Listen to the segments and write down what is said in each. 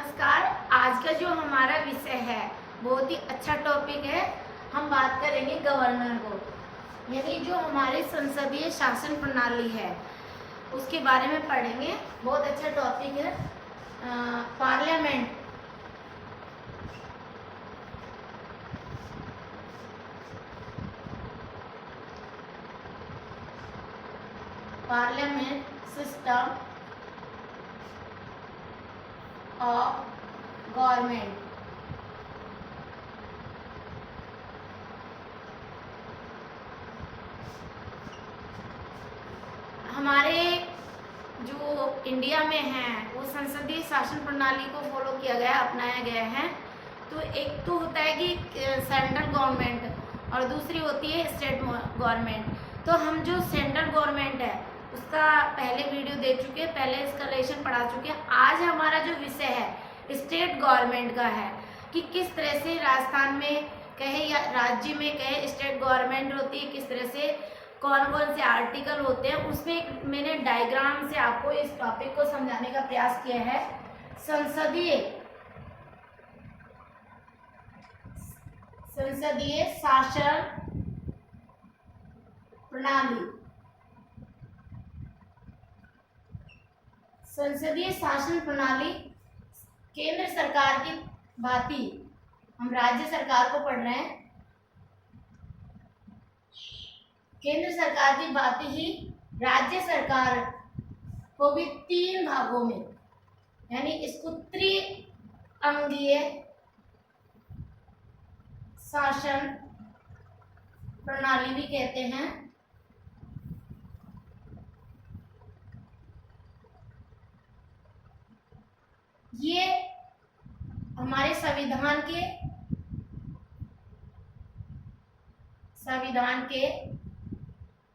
नमस्कार। आज का जो हमारा विषय है बहुत ही अच्छा टॉपिक है। हम बात करेंगे गवर्नर को, यानी जो हमारी संसदीय शासन प्रणाली है उसके बारे में पढ़ेंगे। बहुत अच्छा टॉपिक है। Parliament system of government. हमारे जो इंडिया में है वो संसदीय शासन प्रणाली को फॉलो किया गया, अपनाया गया है। तो एक तो होता है कि सेंट्रल गवर्नमेंट और दूसरी होती है स्टेट गवर्नमेंट। तो हम जो सेंट्रल गवर्नमेंट है उसका पहले वीडियो दे चुके हैं, पहले इसका लेसन पढ़ा चुके हैं। आज हमारा जो विषय है स्टेट गवर्नमेंट का है कि किस तरह से राजस्थान में कहे या राज्य में कहे स्टेट गवर्नमेंट होती है, किस तरह से कौन कौन से आर्टिकल होते हैं। उसमें मैंने डायग्राम से आपको इस टॉपिक को समझाने का प्रयास किया है। संसदीय शासन प्रणाली। संसदीय शासन प्रणाली केंद्र सरकार की भांति, हम राज्य सरकार को पढ़ रहे हैं, केंद्र सरकार की भांति ही राज्य सरकार को भी 3 भागों में, यानी इसको त्रिअंगीय शासन प्रणाली भी कहते हैं। ये हमारे संविधान के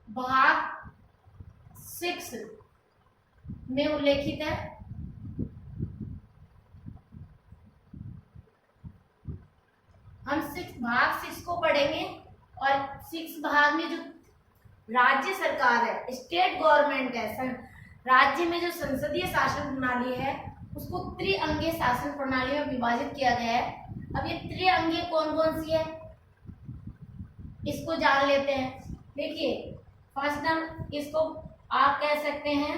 भाग 6 में उल्लेखित है। हम भाग 6 को पढ़ेंगे और 6 भाग में जो राज्य सरकार है, स्टेट गवर्नमेंट है, राज्य में जो संसदीय शासन प्रणाली है उसको त्रिअंगीय शासन प्रणाली में विभाजित किया गया है। अब ये त्रिअंगीय कौन कौन सी है इसको जान लेते हैं। देखिए, फर्स्ट हम इसको आप कह सकते हैं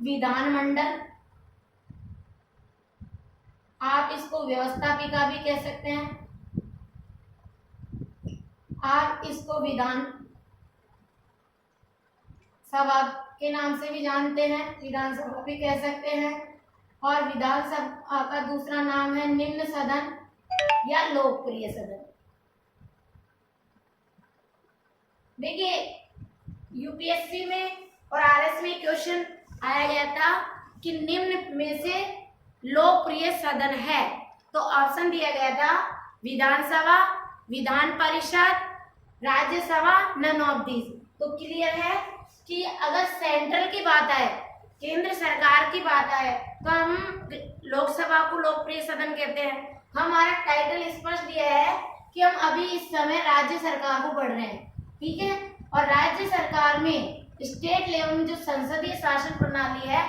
विधानमंडल, आप इसको व्यवस्थापिका भी कह सकते हैं, आप इसको विधान सभा के नाम से भी जानते हैं, विधानसभा भी कह सकते हैं। और विधानसभा का दूसरा नाम है निम्न सदन या लोकप्रिय सदन। देखिए, यूपीएससी में और आरएस में क्वेश्चन आया गया था कि निम्न में से लोकप्रिय सदन है, तो ऑप्शन दिया गया था विधानसभा, Vidhan Parishad, Rajya Sabha, none of these. तो क्लियर है कि अगर सेंट्रल की बात आए, केंद्र सरकार की बात आए, तो हम लोकसभा को लोकप्रिय सदन कहते हैं। हमारा टाइटल स्पष्ट दिया है कि हम अभी इस समय राज्य सरकार को पढ़ रहे हैं, ठीक है। और राज्य सरकार में स्टेट लेवल में जो संसदीय शासन प्रणाली है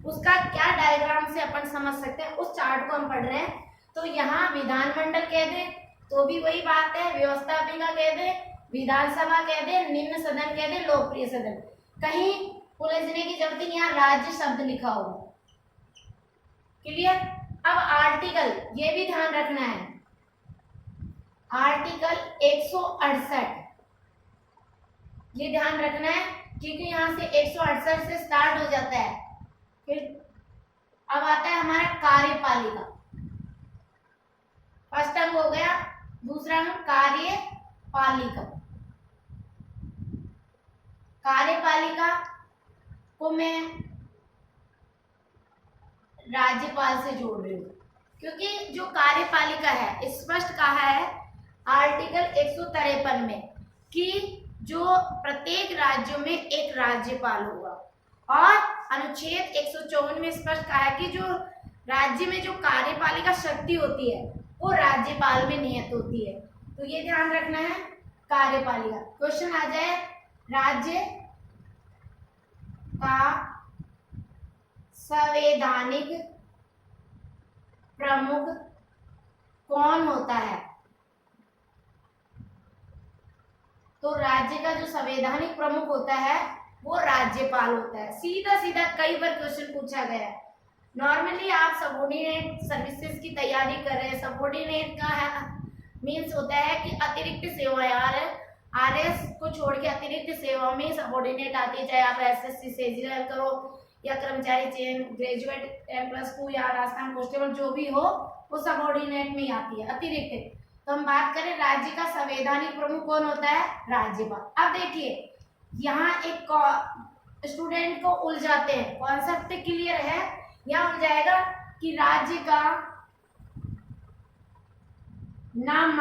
उसका क्या डायग्राम से अपन समझ सकते हैं, उस चार्ट को हम पढ़ रहे हैं। तो यहाँ विधानमंडल कह दे तो भी वही बात है, व्यवस्थापिका कह दे, विधानसभा कह दे, निम्न सदन कह दे, लोकप्रिय सदन, कहीं उलझने की जरूरत नहीं, यहाँ राज्य शब्द लिखा होगा। क्लियर। अब आर्टिकल, ये भी ध्यान रखना है, आर्टिकल 168 ये ध्यान रखना है क्योंकि यहाँ से 168 से स्टार्ट हो जाता है। फिर अब आता है हमारा कार्यपालिका। फर्स्ट अंग हो गया, दूसरा अंग कार्यपालिका। कार्यपालिका को मैं राज्यपाल से जोड़ रही हूँ क्योंकि जो कार्यपालिका है स्पष्ट कहा है आर्टिकल 153 में कि जो प्रत्येक राज्यों में एक राज्यपाल होगा, और अनुच्छेद 154 में स्पष्ट कहा है कि जो राज्य में जो कार्यपालिका शक्ति होती है वो राज्यपाल में नियत होती है। तो ये ध्यान रखना है कार्यपालिका। क्वेश्चन आ जाए राज्य का संवैधानिक प्रमुख कौन होता है? तो राज्य का जो संवैधानिक प्रमुख होता है वो राज्यपाल होता है। सीधा सीधा कई बार क्वेश्चन पूछा गया है। नॉर्मली आप सबऑर्डिनेट सर्विसेज की तैयारी कर रहे हैं। सबऑर्डिनेट का है मीन्स होता है कि अतिरिक्त सेवाएं आरएस को छोड़ के अतिरिक्त सेवा में सबऑर्डिनेट आती है, चाहे आप एसएससी से करो या कर्मचारी चयन ग्रेजुएट M+2 या राजस्थान कांस्टेबल जो भी हो वो सबऑर्डिनेट में ही आती है अतिरिक्त। तो हम बात करें राज्य का संवैधानिक प्रमुख कौन होता है? राज्यपाल। अब देखिए यहाँ एक स्टूडेंट को उलझाते हैं, कॉन्सेप्ट क्लियर है, यहाँ उलझ जाएगा कि राज्य का नाम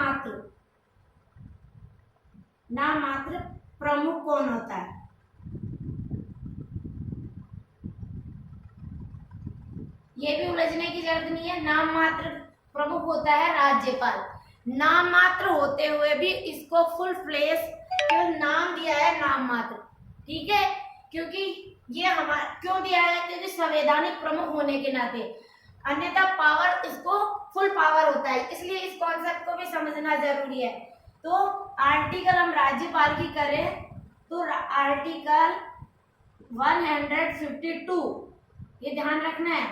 मात्र प्रमुख कौन होता है? ये भी उलझने की जरूरत नहीं है। नाम मात्र प्रमुख होता है राज्यपाल। नाम मात्र होते हुए भी इसको फुल फ्लेश क्यों नाम दिया है? नाम मात्र, ठीक है, क्योंकि ये हमारा क्यों दिया है? क्योंकि संवैधानिक प्रमुख होने के नाते, अन्यथा पावर इसको फुल पावर होता है, इसलिए इस कॉन्सेप्ट को भी समझना जरूरी है। तो आर्टिकल हम राज्यपाल की करें तो आर्टिकल 152 ये ध्यान रखना है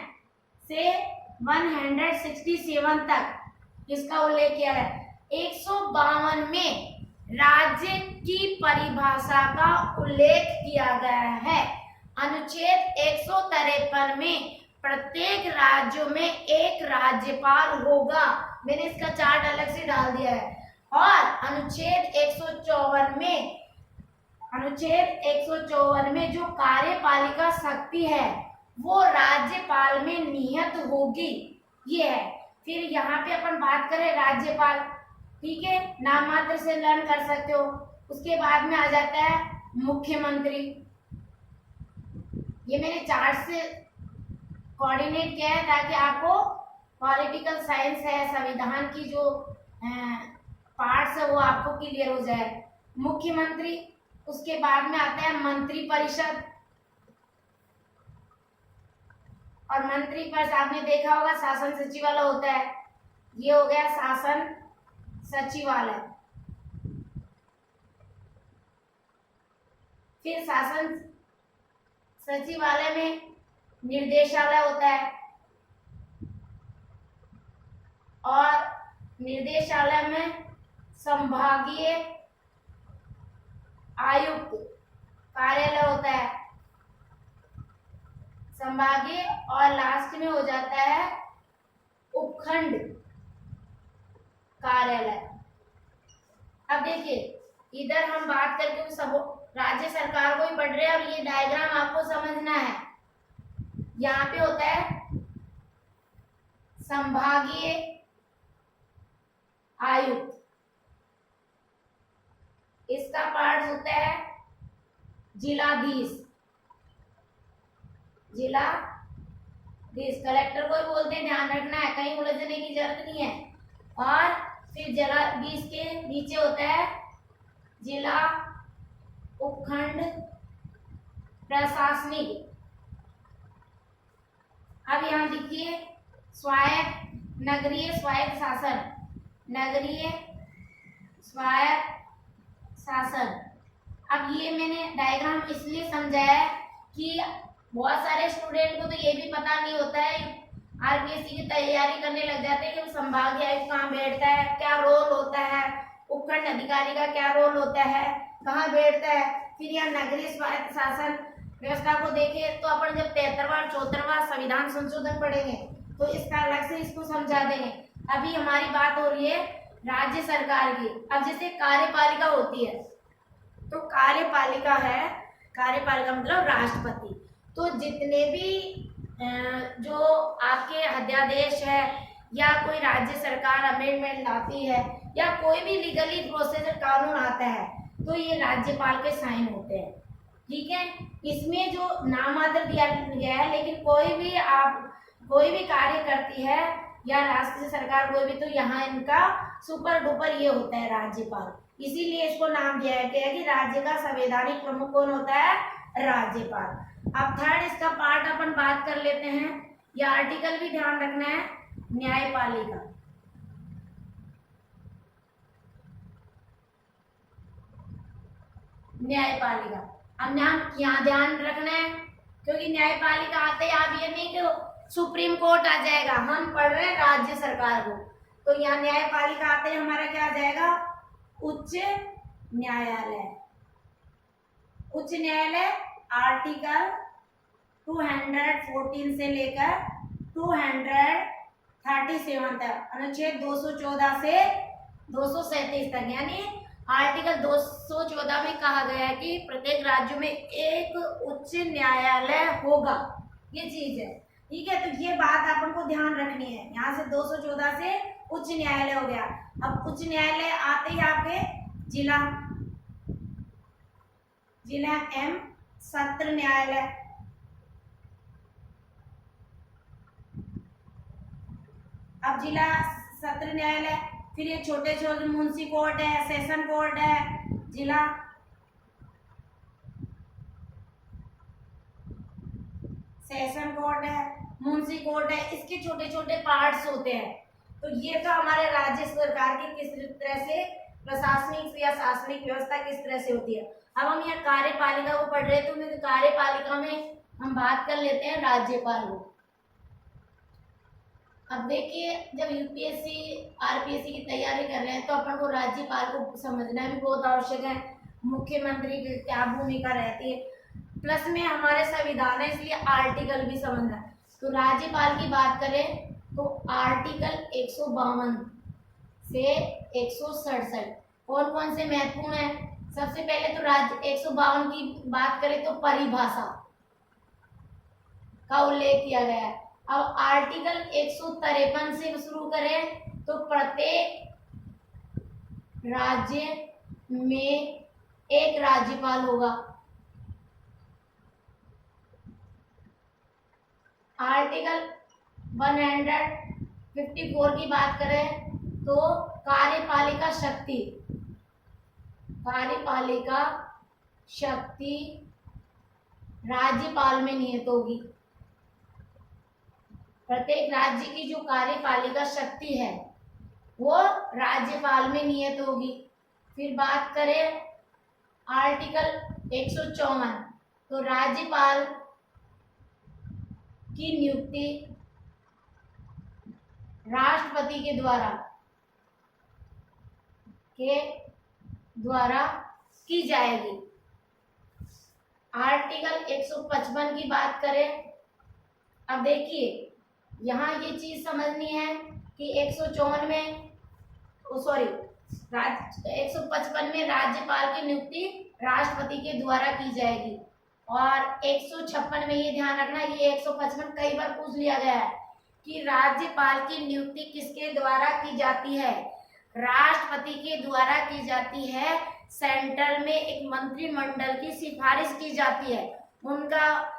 से 167 तक इसका उल्लेख किया है। 152 में राज्य की परिभाषा का उल्लेख किया गया है। अनुच्छेद 153 में प्रत्येक राज्यों में एक राज्यपाल होगा, मैंने इसका चार्ट अलग से डाल दिया है। और अनुच्छेद 154 में जो कार्यपालिका शक्ति है वो राज्यपाल में निहित होगी, ये है। फिर यहाँ पे अपन बात करें राज्यपाल, ठीक है, नाम मात्र से लर्न कर सकते हो। उसके बाद में आ जाता है मुख्यमंत्री। ये मैंने चार्ट से कोऑर्डिनेट किया है ताकि आपको पॉलिटिकल साइंस है, संविधान की जो पार्ट्स है वो आपको क्लियर हो जाए। मुख्यमंत्री, उसके बाद में आता है मंत्रिपरिषद, और मंत्रिपरिषद आपने देखा होगा शासन सचिवालय होता है, ये हो गया शासन सचिवालय। फिर शासन सचिवालय में निर्देशालय होता है, और निर्देशालय में संभागीय आयुक्त कार्यालय होता है, संभागीय, और लास्ट में हो जाता है उपखंड कार्यालय। अब देखिए इधर हम बात करके सब राज्य सरकार को ही पढ़ रहे हैं, और ये डायग्राम आपको समझना है। यहाँ पे होता है संभागीय आयुक्त, इसका पार्ट होता है जिलाधीश, कलेक्टर को ही बोलते हैं, ध्यान रखना है, कहीं उलझने की जरूरत नहीं है। और फिर जिलाधीश के नीचे होता है जिला उपखंड प्रशासनिक। अब यहाँ देखिए स्वायत्त नगरीय स्वायत्त शासन, नगरीय स्वायत्त शासन। अब ये मैंने डायग्राम इसलिए समझाया है कि बहुत सारे स्टूडेंट को तो ये भी पता नहीं होता है, आरपीएससी की तैयारी करने लग जाते हैं कि संभागीय आयुक्त कहाँ बैठता है, क्या रोल होता है, उपखंड अधिकारी का क्या रोल होता है, कहाँ बैठता है। फिर यहाँ नगरीय स्वायत्त शासन व्यवस्था को देखे तो अपन जब 73वां और 74वां संविधान संशोधन पढ़ेंगे तो इसका अलग से इसको समझा देंगे। अभी हमारी बात हो रही है राज्य सरकार की। अब जैसे कार्यपालिका होती है, तो कार्यपालिका है, कार्यपालिका मतलब राष्ट्रपति। तो जितने भी जो आपके अध्यादेश है या कोई राज्य सरकार अमेंडमेंट लाती है या कोई भी लीगली प्रोसीजर कानून आता है तो ये राज्यपाल के साइन होते हैं, ठीक है। इसमें जो नाम मात्र दिया गया है, लेकिन कोई भी कार्य करती है या राष्ट्रीय सरकार कोई भी, तो यहाँ इनका सुपर डुपर ये होता है राज्यपाल, इसीलिए इसको नाम दिया गया है कि राज्य का संवैधानिक प्रमुख कौन होता है? राज्यपाल। अब थर्ड इसका पार्ट अपन बात कर लेते हैं। ये आर्टिकल भी ध्यान रखना है, न्यायपालिका। न्यायपालिका, अब यहाँ ध्यान रखना है, क्योंकि न्यायपालिका आते ही आप ये नहीं कि सुप्रीम कोर्ट आ जाएगा, हम पढ़ रहे हैं राज्य सरकार को, तो यहाँ न्यायपालिका आते ही हमारा क्या आ जाएगा, उच्च न्यायालय। उच्च न्यायालय आर्टिकल 214 से लेकर 237 तक, अनुच्छेद 214 से 237 तक, यानी आर्टिकल 214 में कहा गया है कि प्रत्येक राज्य में एक उच्च न्यायालय होगा, ये चीज है, ठीक है। तो ये बात अपन को ध्यान रखनी है, यहाँ से 214 से उच्च न्यायालय हो गया। अब उच्च न्यायालय आते ही आपके जिला एवं सत्र न्यायालय, अब जिला सत्र न्यायालय, फिर ये छोटे छोटे मुंशी कोर्ट है, सेशन कोर्ट है, जिला सेशन कोर्ट है, मुंशी कोर्ट है, इसके छोटे छोटे पार्ट्स होते हैं। तो ये तो हमारे राज्य सरकार की किस तरह से प्रशासनिक या शासनिक व्यवस्था किस तरह से होती है। अब हम यहाँ कार्यपालिका को पढ़ रहे, तो कार्यपालिका में हम बात कर लेते हैं राज्यपाल को। अब देखिए, जब यूपीएससी आरपीएससी की तैयारी कर रहे हैं तो अपन को राज्यपाल को समझना भी बहुत आवश्यक है, मुख्यमंत्री की क्या भूमिका रहती है, प्लस में हमारे संविधान है, इसलिए आर्टिकल भी समझना है। तो राज्यपाल की बात करें तो आर्टिकल 152 से 167 कौन कौन से महत्वपूर्ण है। सबसे पहले तो राज्य 152 की बात करें तो परिभाषा का उल्लेख किया गया है। अब आर्टिकल 153 से शुरू करें तो प्रत्येक राज्य में एक राज्यपाल होगा। आर्टिकल 154 की बात करें तो कार्यपालिका शक्ति राज्यपाल में निहित होगी। प्रत्येक राज्य की जो कार्यपालिका शक्ति है वो राज्यपाल में निहित होगी। फिर बात करें आर्टिकल 154, तो राज्यपाल की नियुक्ति राष्ट्रपति के द्वारा की जाएगी। आर्टिकल 155 की बात करें, अब देखिए यहाँ ये चीज समझनी है कि 154 में 155 में राज्यपाल की नियुक्ति राष्ट्रपति के द्वारा की जाएगी, और 156 में ये ध्यान रखना, ये 155 कई बार पूछ लिया गया है कि राज्यपाल की नियुक्ति किसके द्वारा की जाती है, राष्ट्रपति के द्वारा की जाती है। सेंट्रल में एक मंत्रिमंडल की सिफारिश की जाती है, उनका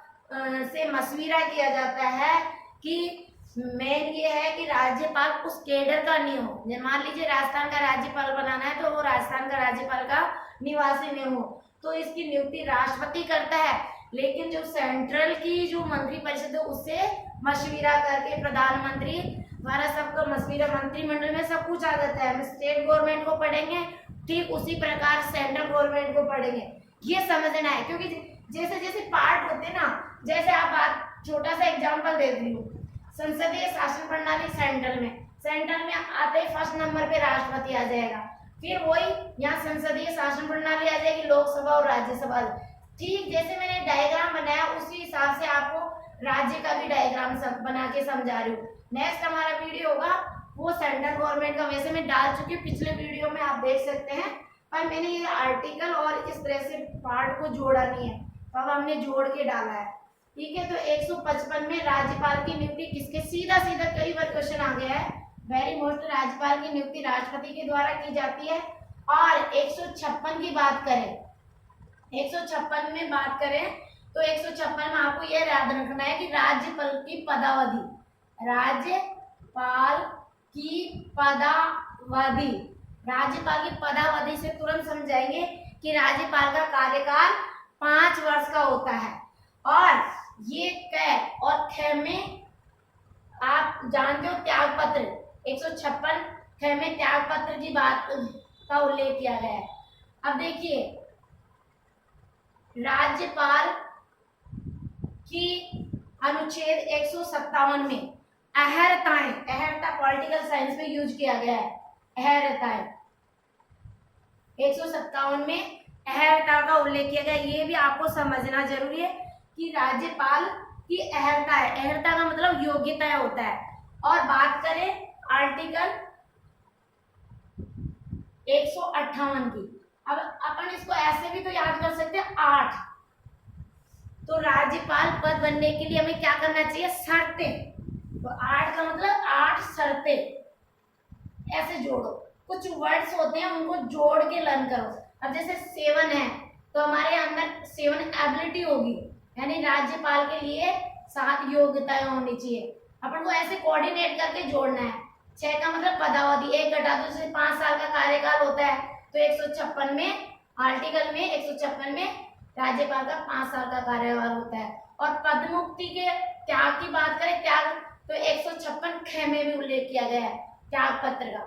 से मशविरा किया जाता है कि मेन ये है कि राज्यपाल उस केडर का नहीं हो। मान लीजिए राजस्थान का राज्यपाल बनाना है तो वो राजस्थान का राज्यपाल का निवासी नहीं हो, तो इसकी नियुक्ति राष्ट्रपति करता है, लेकिन जो सेंट्रल की जो मंत्रिपरिषद है उससे मशविरा करके प्रधानमंत्री द्वारा सबका मशविरा, मंत्रिमंडल में सब कुछ आ जाता है। हम स्टेट गवर्नमेंट को पढ़ेंगे ठीक उसी प्रकार सेंट्रल गवर्नमेंट को पढ़ेंगे, ये समझना है। क्योंकि जैसे जैसे पार्ट होते ना, जैसे आप बात छोटा सा एग्जाम्पल देख रही हूँ, संसदीय शासन प्रणाली सेंट्रल में आते ही फर्स्ट नंबर पे राष्ट्रपति आ जाएगा, फिर वही यहाँ संसदीय शासन प्रणाली आ जाएगी, लोकसभा और राज्यसभा। ठीक जैसे मैंने डायग्राम बनाया उसी हिसाब से आपको राज्य का भी डायग्राम बना के समझा रही हूँ। नेक्स्ट हमारा वीडियो होगा वो सेंट्रल गवर्नमेंट का, वैसे मैं डाल चुकी हूँ पिछले वीडियो में, आप देख सकते हैं, पर मैंने ये आर्टिकल और इस तरह से पार्ट को जोड़ा नहीं है, तो अब हमने जोड़ के डाला है, ठीक है। तो 155 में राज्यपाल की नियुक्ति किसके, सीधा कई बार क्वेश्चन आ गया है, वेरी मोस्ट, राज्यपाल की नियुक्ति राष्ट्रपति के द्वारा की जाती है। और 156 की बात करें, 156 में बात करें तो 156 में आपको यह याद रखना है कि राज्यपाल की पदावधि से तुरंत समझाएंगे कि राज्यपाल का कार्यकाल 5 वर्ष का होता है, और ये कै और खे में आप जानते हो त्याग पत्र 156 ख में त्याग पत्र की बात का उल्लेख किया गया है। अब देखिए राज्यपाल की अनुच्छेद 157 में अहर्ताएं, अहर्ता पॉलिटिकल साइंस में यूज किया गया है। अहर्ताएं 157 में अहर्ता का उल्लेख किया गया। ये भी आपको समझना जरूरी है कि राज्यपाल की अहर्ता है। अहर्ता का मतलब योग्यता होता है। और बात करें आर्टिकल 158 की, अब अपन इसको ऐसे भी तो याद कर सकते हैं 8। तो राज्यपाल पद बनने के लिए हमें क्या करना चाहिए? शर्तें। तो 8 का मतलब 8 शर्तें, ऐसे जोड़ो। कुछ वर्ड्स होते हैं उनको जोड़ के लर्न करो। अब जैसे 7 है तो हमारे अंदर 7 एबिलिटी होगी, यानी राज्यपाल के लिए 7 योग्यताएं होनी चाहिए। अपन को ऐसे कोऑर्डिनेट करके जोड़ना है। 6 का मतलब पदावधि, 1 घटा दो जैसे 5 साल का कार्यकाल होता है, तो 156 में आर्टिकल में 156 में राज्यपाल का 5 साल का कार्यकाल होता है। और पद मुक्ति के त्याग की बात करें, त्याग तो 156 ख में भी उल्लेख किया गया है त्याग पत्र का।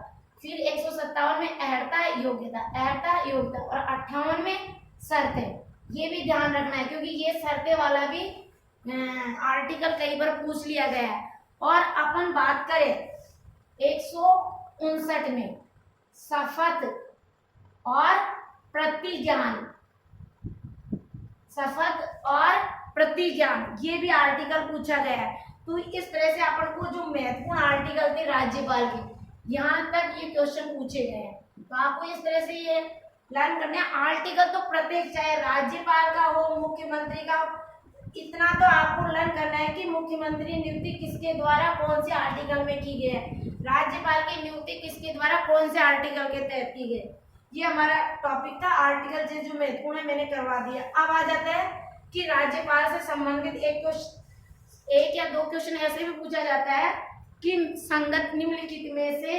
फिर 157 में अहर्ता योग्यता, अहर्ता योग्यता, और 58 में शर्तें। ये भी ध्यान रखना है क्योंकि ये शर्तें वाला भी आर्टिकल कई बार पूछ लिया गया है। और अपन बात करें 159 में शपथ और प्रतिज्ञान, शपथ और प्रतिज्ञान, ये भी आर्टिकल पूछा गया है। तो इस तरह से अपन को जो महत्वपूर्ण आर्टिकल थे राज्यपाल के, यहाँ तक ये क्वेश्चन पूछे गए हैं। तो आपको इस तरह से ये लर्न करना है। आर्टिकल तो प्रत्येक, चाहे राज्यपाल का हो, मुख्यमंत्री का हो, इतना तो आपको लर्न करना है कि मुख्यमंत्री नियुक्ति किसके द्वारा कौन से आर्टिकल में की गई है, राज्यपाल की नियुक्ति किसके द्वारा कौन से आर्टिकल के तहत की गई। ये हमारा टॉपिक था आर्टिकल से जो महत्वपूर्ण है मैंने करवा दिया। अब आ जाता है कि राज्यपाल से संबंधित एक या दो क्वेश्चन ऐसे भी पूछा जाता है कि संगत निम्नलिखित में से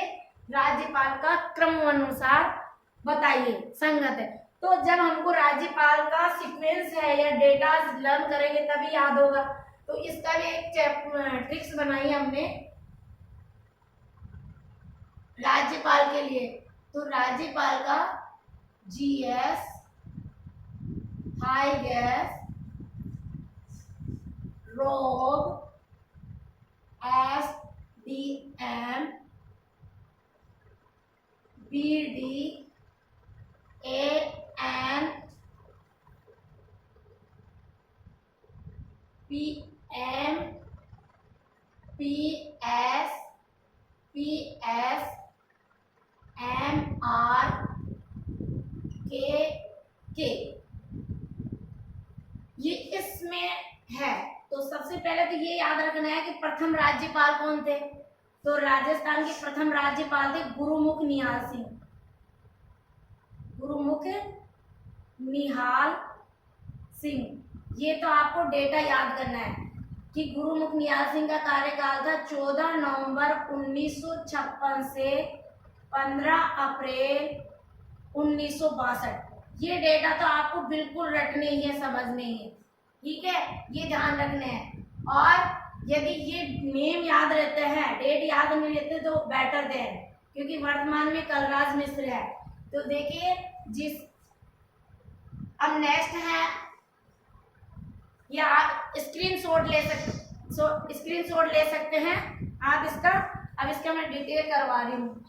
राज्यपाल का क्रम अनुसार बताइए, संगत है। तो जब हमको राज्यपाल का सीक्वेंस है या डेटा लर्न करेंगे तभी याद होगा। तो इसका भी एक ट्रिक्स बनाई है हमने राज्यपाल के लिए। तो राज्यपाल का जीएस, हाई गैस, रोग, SDM, BD, AN, PM, PS, PS, MR, के ये इसमें है। तो सबसे पहले तो ये याद रखना है कि प्रथम राज्यपाल कौन थे। तो राजस्थान के प्रथम राज्यपाल थे गुरुमुख निहाल सिंह, गुरुमुख निहाल सिंह। ये तो आपको डेटा याद करना है कि गुरुमुख निहाल सिंह का कार्यकाल था 14 नवंबर 1956 से 15 अप्रैल 1962। ये डेटा तो आपको बिल्कुल रटने ही है, समझने ही है, ठीक है, ये ध्यान रखने हैं। और यदि ये नेम याद रहते हैं, डेट याद नहीं रहते तो बेटर है, क्योंकि वर्तमान में कलराज मिश्र है। तो देखिए जिस अब नेक्स्ट है, या आप स्क्रीनशॉट ले सकते हैं आप इसका। अब इसका मैं डिटेल करवा रही हूँ।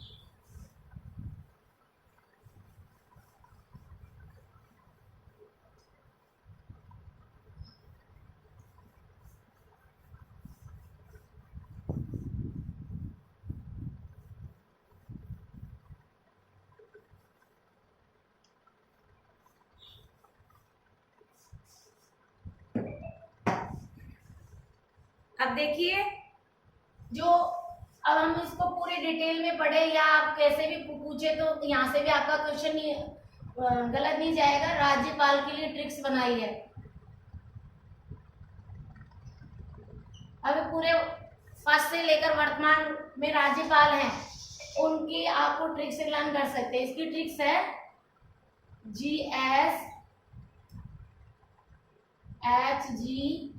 अब देखिए जो अब हम इसको पूरी डिटेल में पढ़े या आप कैसे भी पूछे तो यहाँ से भी आपका क्वेश्चन नहीं गलत नहीं जाएगा। राज्यपाल के लिए ट्रिक्स बनाई है। अब पूरे फर्स्ट से लेकर वर्तमान में राज्यपाल हैं उनकी आपको ट्रिक्स लर्न कर सकते हैं। इसकी ट्रिक्स है GS HG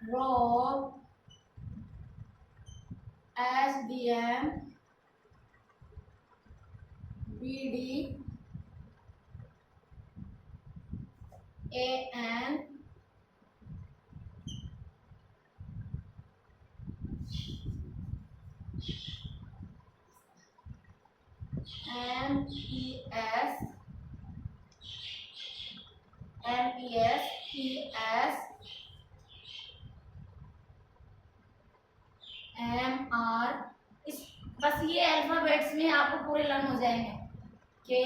रोग SDM BD AN MES PS MR, इस बस ये अल्फाबेट्स में आपको पूरे लर्न हो जाएंगे। के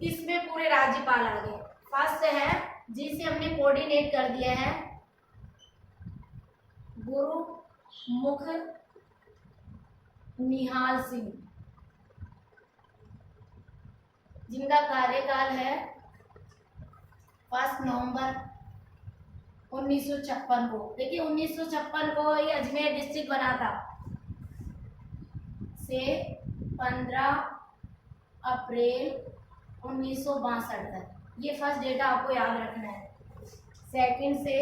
इसमें पूरे राज्यपाल आ गए। फर्स्ट है जिसे हमने कोऑर्डिनेट कर दिया है गुरुमुख निहाल सिंह, जिनका कार्यकाल है 1 नवंबर 1956 को। देखिए 1956 को ये अजमेर डिस्ट्रिक्ट बना था से 15 अप्रैल 1962 तक। ये फर्स्ट डेटा आपको याद रखना है। सेकंड से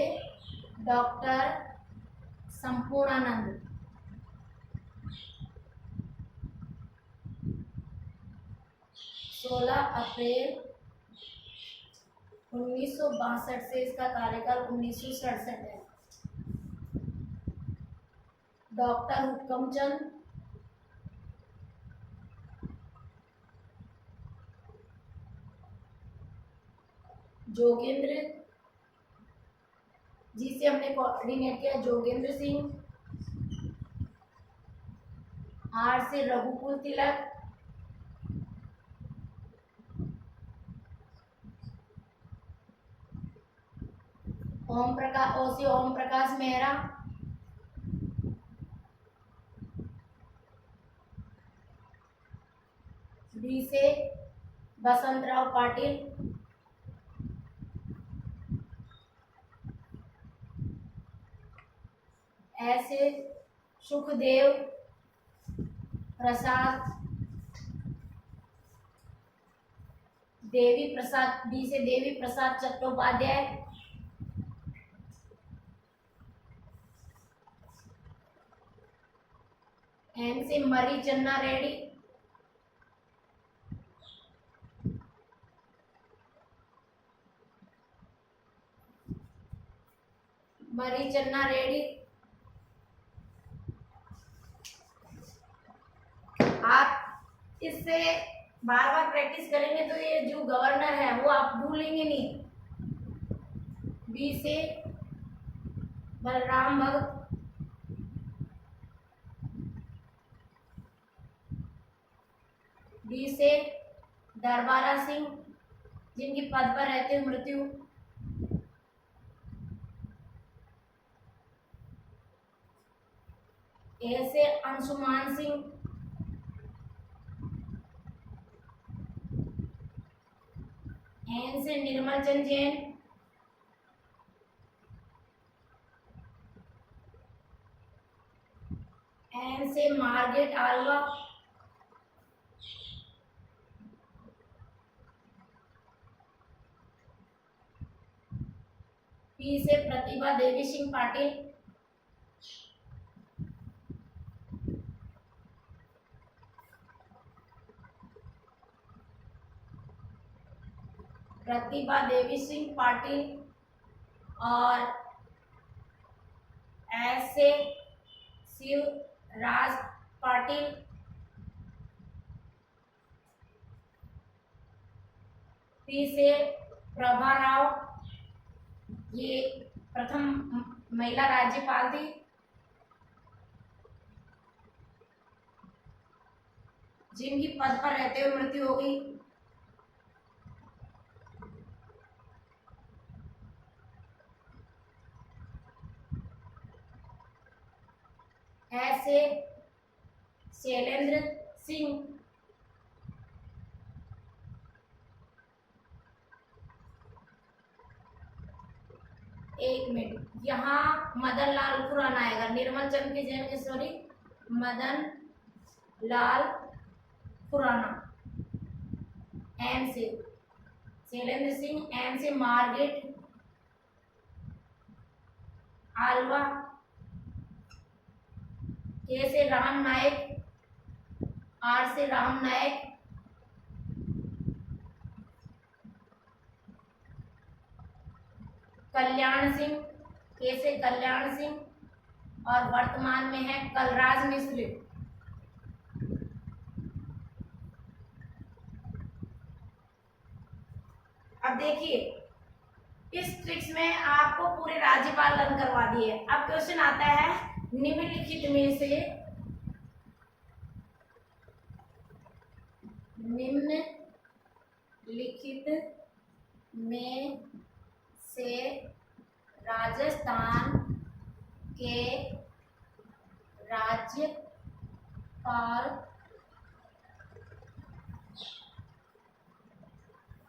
डॉक्टर संपूर्णानंद, 16 अप्रैल 1962 से इसका कार्यकाल 1967 है। डॉक्टर हुक्मचंद जोगेंद्र, जिसे हमने कोऑर्डिनेट किया जोगेंद्र सिंह। आर से रघुकुल तिलक, ओम प्रकाश, ओ से ओम प्रकाश मेहरा, डी से बसंतराव पाटिल, ऐसे सुखदेव प्रसाद, देवी प्रसाद, डी से देवी प्रसाद चट्टोपाध्याय, एन से मरी चन्ना रेड्डी, मरी चन्ना रेड्डी। आप इससे बार बार प्रैक्टिस करेंगे तो ये जो गवर्नर है वो आप भूलेंगे नहीं। बी से बलराम भगत, डी से दरबारा सिंह, जिनकी पद पर रहते हुए मृत्यु, ए से अंशुमान सिंह, एन से निर्मल चंद जैन, एन से मार्गरेट आल्वा, पी से प्रतिभा देवी सिंह पाटिल, प्रतिभा देवी सिंह पाटिल, और ऐसे शिवराज पाटिल, पी से प्रभा राव, ये प्रथम महिला राज्यपाल थी, जिनकी पद पर रहते हुए मृत्यु हो गई। ऐसे शैलेंद्र सिंह, एक मिनट, यहाँ मदन लाल खुराना आएगा, निर्मल चंद के जैन के, सॉरी, मदन लाल खुराना। एम से शैलेंद्र सिंह, एम से मार्गरेट आल्वा, के से राम नायक, आर से राम नायक, कल्याण सिंह, के से कल्याण सिंह, और वर्तमान में है कलराज मिश्र। अब देखिए इस ट्रिक्स में आपको पूरे राज्यपाल लर्न करवा दिए। अब क्वेश्चन आता है निम्नलिखित में से राजस्थान के राज्यपाल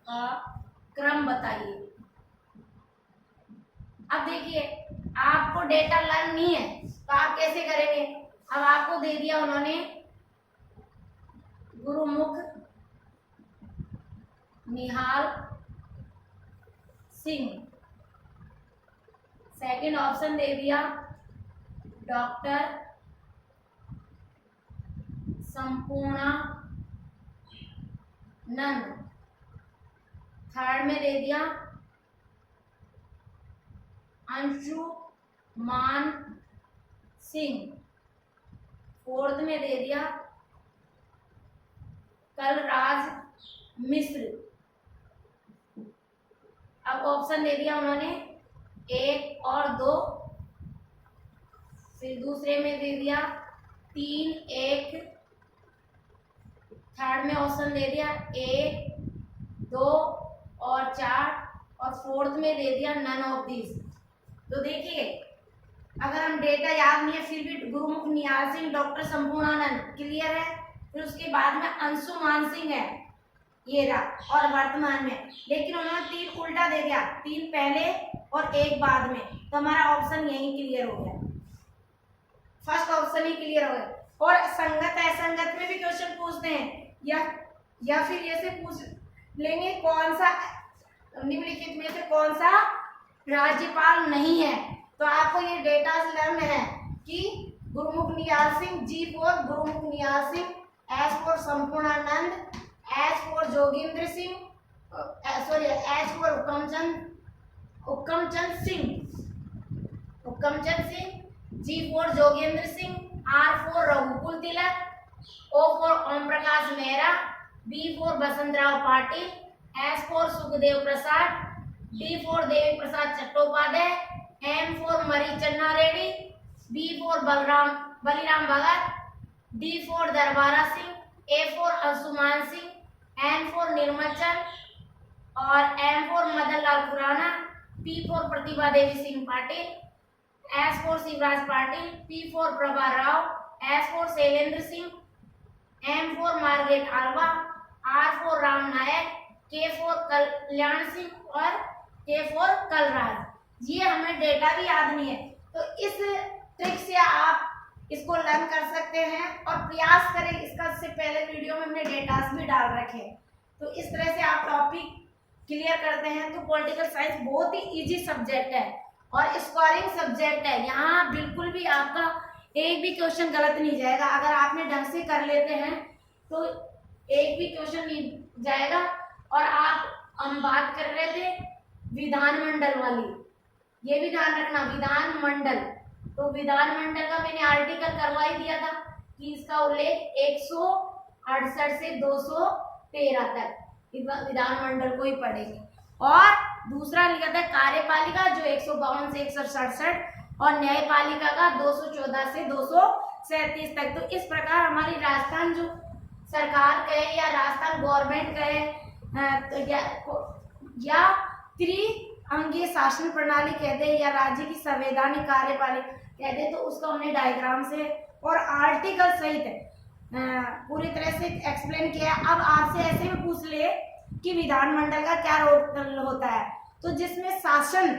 का क्रम बताइए। अब देखिए आपको डेटा लर्न नहीं है तो आप कैसे करेंगे। अब आपको दे दिया उन्होंने गुरुमुख निहाल सिंह, सेकंड ऑप्शन दे दिया डॉक्टर संपूर्णा नंद, थर्ड में दे दिया अंशुमान सिंह, फोर्थ में दे दिया कलराज मिश्र। अब ऑप्शन दे दिया उन्होंने 1 और 2, फिर दूसरे में दे दिया 3, 1, थर्ड में ऑप्शन दे दिया 1, 2 और 4, और फोर्थ में दे दिया नन ऑफ दिस। तो देखिए अगर हम डेटा याद नहीं है फिर भी गुरुमुख निहाल सिंह, डॉक्टर संपूर्णानंद क्लियर है, फिर उसके बाद में अंशुमान सिंह है ये रहा और वर्तमान में, लेकिन उन्होंने 3 उल्टा दे दिया, 3 पहले और 1 बाद में, तो हमारा ऑप्शन यही क्लियर हो गया, फर्स्ट ऑप्शन ही क्लियर हो गया। और संगत असंगत में भी क्वेश्चन पूछते हैं या फिर ऐसे पूछ लेंगे कौन सा निम्नलिखित में से कौन सा राज्यपाल नहीं है, तो आपको ये डेटा लर्न है कि गुरुमुख Nihal Singh, G for Gurmukh Nihal Singh, S for Sampurnanand, H for Jogindra Singh, sorry H for Hukmchand Singh, G for Jogendra Singh, R for Raghukul Tilak, O for Om Prakash Mehra, B for Basantrao Patil, S for Sukhdev Prasad, D for Devi Prasad Chattopadhyay, M for Marri Channa Reddy, B for Baliram Bhagat, D for Darbara Singh, A for Anshuman Singh, N for Nirmal Chand और M for Madan Lal Khurana, P for Pratibha Devi Singh Patil, S for Shivraj Patil, P for Prabha Rao, S for Shailendra Singh, M for Margaret Alva, R for Ram Naik, K for Kalyan Singh और के for Kalraj. ये हमें data भी याद नहीं है, तो इस ट्रिक से आप इसको लर्न कर सकते हैं और प्रयास करें। इसका से पहले वीडियो में हमने डेटास भी डाल रखे हैं, तो इस तरह से आप टॉपिक क्लियर करते हैं। तो पॉलिटिकल साइंस बहुत ही इजी सब्जेक्ट है और स्कोरिंग सब्जेक्ट है, यहाँ बिल्कुल भी आपका एक भी क्वेश्चन गलत नहीं जाएगा। अगर आपने ढंग से कर लेते हैं तो एक भी क्वेश्चन नहीं जाएगा। और हम बात कर रहे थे विधानमंडल वाली, ये भी ध्यान रखना विधानमंडल, तो विधानमंडल का मैंने आर्टिकल करवा ही दिया था कि इसका उल्लेख 168 से 213 तक विधानमंडल को ही पढ़ेंगे। और दूसरा लिखा था कार्यपालिका जो 152 से 167 और न्यायपालिका का 214 से 237 तक। तो इस प्रकार हमारी राजस्थान जो सरकार कहे या राजस्थान गवर्नमेंट कहे या त्रिअंगीय शासन प्रणाली कहते हैं या राज्य की संवैधानिक कार्यपालिका कहते हैं, तो उसका उन्हें डायग्राम से और आर्टिकल सहित पूरी तरह से एक्सप्लेन किया। अब आपसे ऐसे में पूछ ले कि विधानमंडल का क्या रोल होता है, तो जिसमें शासन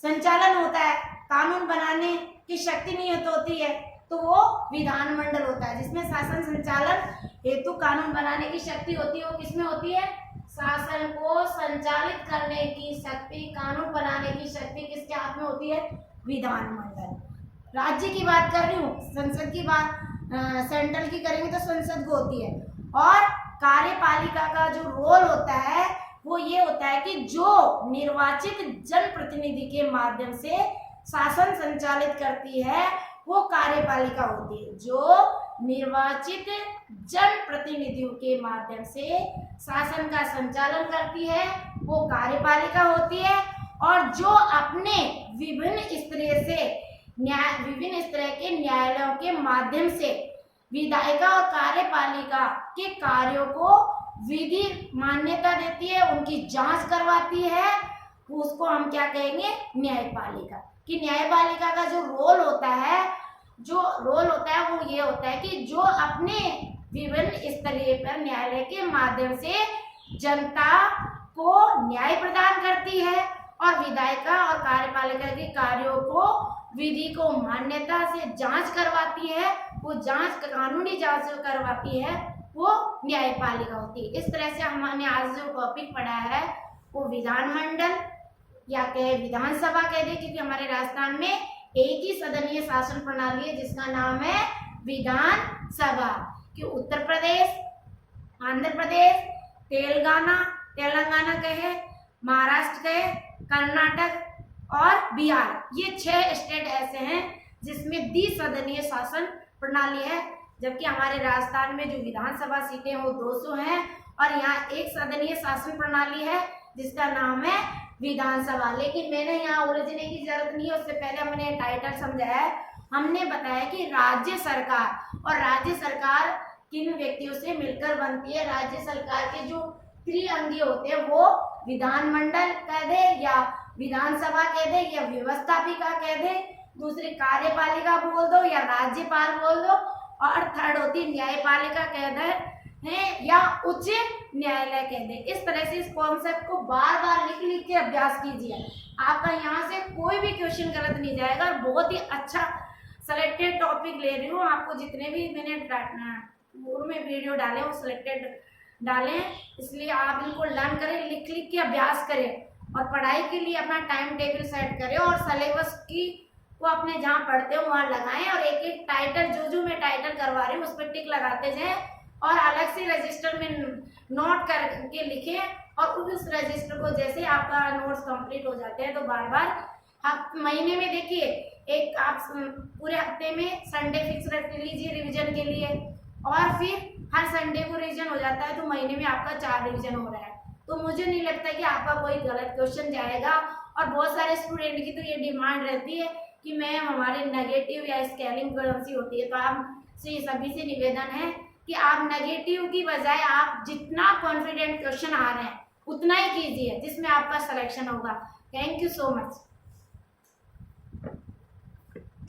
संचालन होता है, कानून बनाने की शक्ति निहित होती है, तो वो विधानमंडल होता है। जिसमें शासन संचालन हेतु कानून बनाने की शक्ति होती है, वो किसमें होती है? शासन को संचालित करने की शक्ति, कानून बनाने की शक्ति किसके हाथ में होती है? विधानमंडल। राज्य की बात कर रही हूँ, संसद की बात सेंट्रल की करेंगे तो संसद को होती है। और कार्यपालिका का जो रोल होता है वो ये होता है कि जो निर्वाचित जनप्रतिनिधि के माध्यम से शासन संचालित करती है वो कार्यपालिका होती है। जो निर्वाचित जनप्रतिनिधियों के माध्यम से शासन का संचालन करती है वो कार्यपालिका होती है। और जो अपने विभिन्न स्तरीय के न्यायालयों के माध्यम से विधायिका और कार्यपालिका के कार्यों को विधि मान्यता देती है, उनकी जांच करवाती है, उसको हम क्या कहेंगे, न्यायपालिका। कि न्यायपालिका का जो रोल होता है वो ये होता है कि जो अपने विभिन्न स्तरीय पर न्यायालय के माध्यम से जनता को न्याय प्रदान करती है और विधायिका और कार्यपालिका के कार्यों को विधि को मान्यता से जांच करवाती है। वो जांच कानूनी जांच जो करवाती है वो न्यायपालिका होती है। इस तरह से हमने आज जो टॉपिक पढ़ा है वो विधानमंडल या कहे विधानसभा कह दे, क्योंकि हमारे राजस्थान में एक ही सदनीय शासन प्रणाली है जिसका नाम है विधानसभा। कि उत्तर प्रदेश, आंध्र प्रदेश, तेलंगाना कहे, महाराष्ट्र कहे, कर्नाटक और बिहार, ये 6 स्टेट ऐसे हैं जिसमें द्विसदनीय शासन प्रणाली है। जबकि हमारे राजस्थान में जो विधानसभा सीटें वो 200 हैं और यहाँ एक सदनीय शासन प्रणाली है जिसका नाम है विधानसभा। लेकिन मैंने यहाँ उलझने की जरूरत नहीं है, उससे पहले हमने टाइटल समझाया है। हमने बताया कि राज्य सरकार किन व्यक्तियों से मिलकर बनती है। राज्य सरकार के जो त्रिअंगीय होते हैं वो विधानमंडल कह दे या विधानसभा कह दे या व्यवस्थापिका कह दे, दूसरी कार्यपालिका बोल दो या राज्यपाल बोल दो, और थर्ड होती न्यायपालिका कह दे है या उच्च न्यायालय कह दे। इस तरह से इस कॉन्सेप्ट को बार बार लिख के अभ्यास कीजिए। आपका यहाँ से कोई भी क्वेश्चन गलत नहीं जाएगा। और बहुत ही अच्छा सेलेक्टेड टॉपिक ले रही हूँ, आपको जितने भी मैंने पूर्व में वीडियो डाले वो सिलेक्टेड डाले, इसलिए आप इनको लर्न करें, लिख के अभ्यास करें और पढ़ाई के लिए अपना टाइम टेबल सेट करें और सिलेबस की वो अपने जहाँ पढ़ते हो वहाँ लगाएं और एक एक टाइटल जो मैं टाइटल करवा रही हूँ उस पर टिक लगाते जाएं और अलग से रजिस्टर में नोट करके लिखें। और उस रजिस्टर को जैसे आपका नोट्स कंप्लीट हो जाते हैं तो बार बार महीने में देखिए एक आप पूरे हफ्ते में संडे फिक्स रख लीजिए रिवीजन के लिए, और फिर हर संडे को रिवीजन हो जाता है तो महीने में आपका 4 रिवीजन हो रहा है। तो मुझे नहीं लगता कि आपका कोई गलत क्वेश्चन जाएगा। और बहुत सारे स्टूडेंट की तो ये डिमांड रहती है कि मैम हमारे नेगेटिव या स्केलिंग कौन सी होती है, तो आप से सभी से निवेदन है कि आप नेगेटिव की बजाय आप जितना कॉन्फिडेंट क्वेश्चन आ रहे हैं उतना ही कीजिए जिसमें आपका सिलेक्शन होगा। Thank you so much.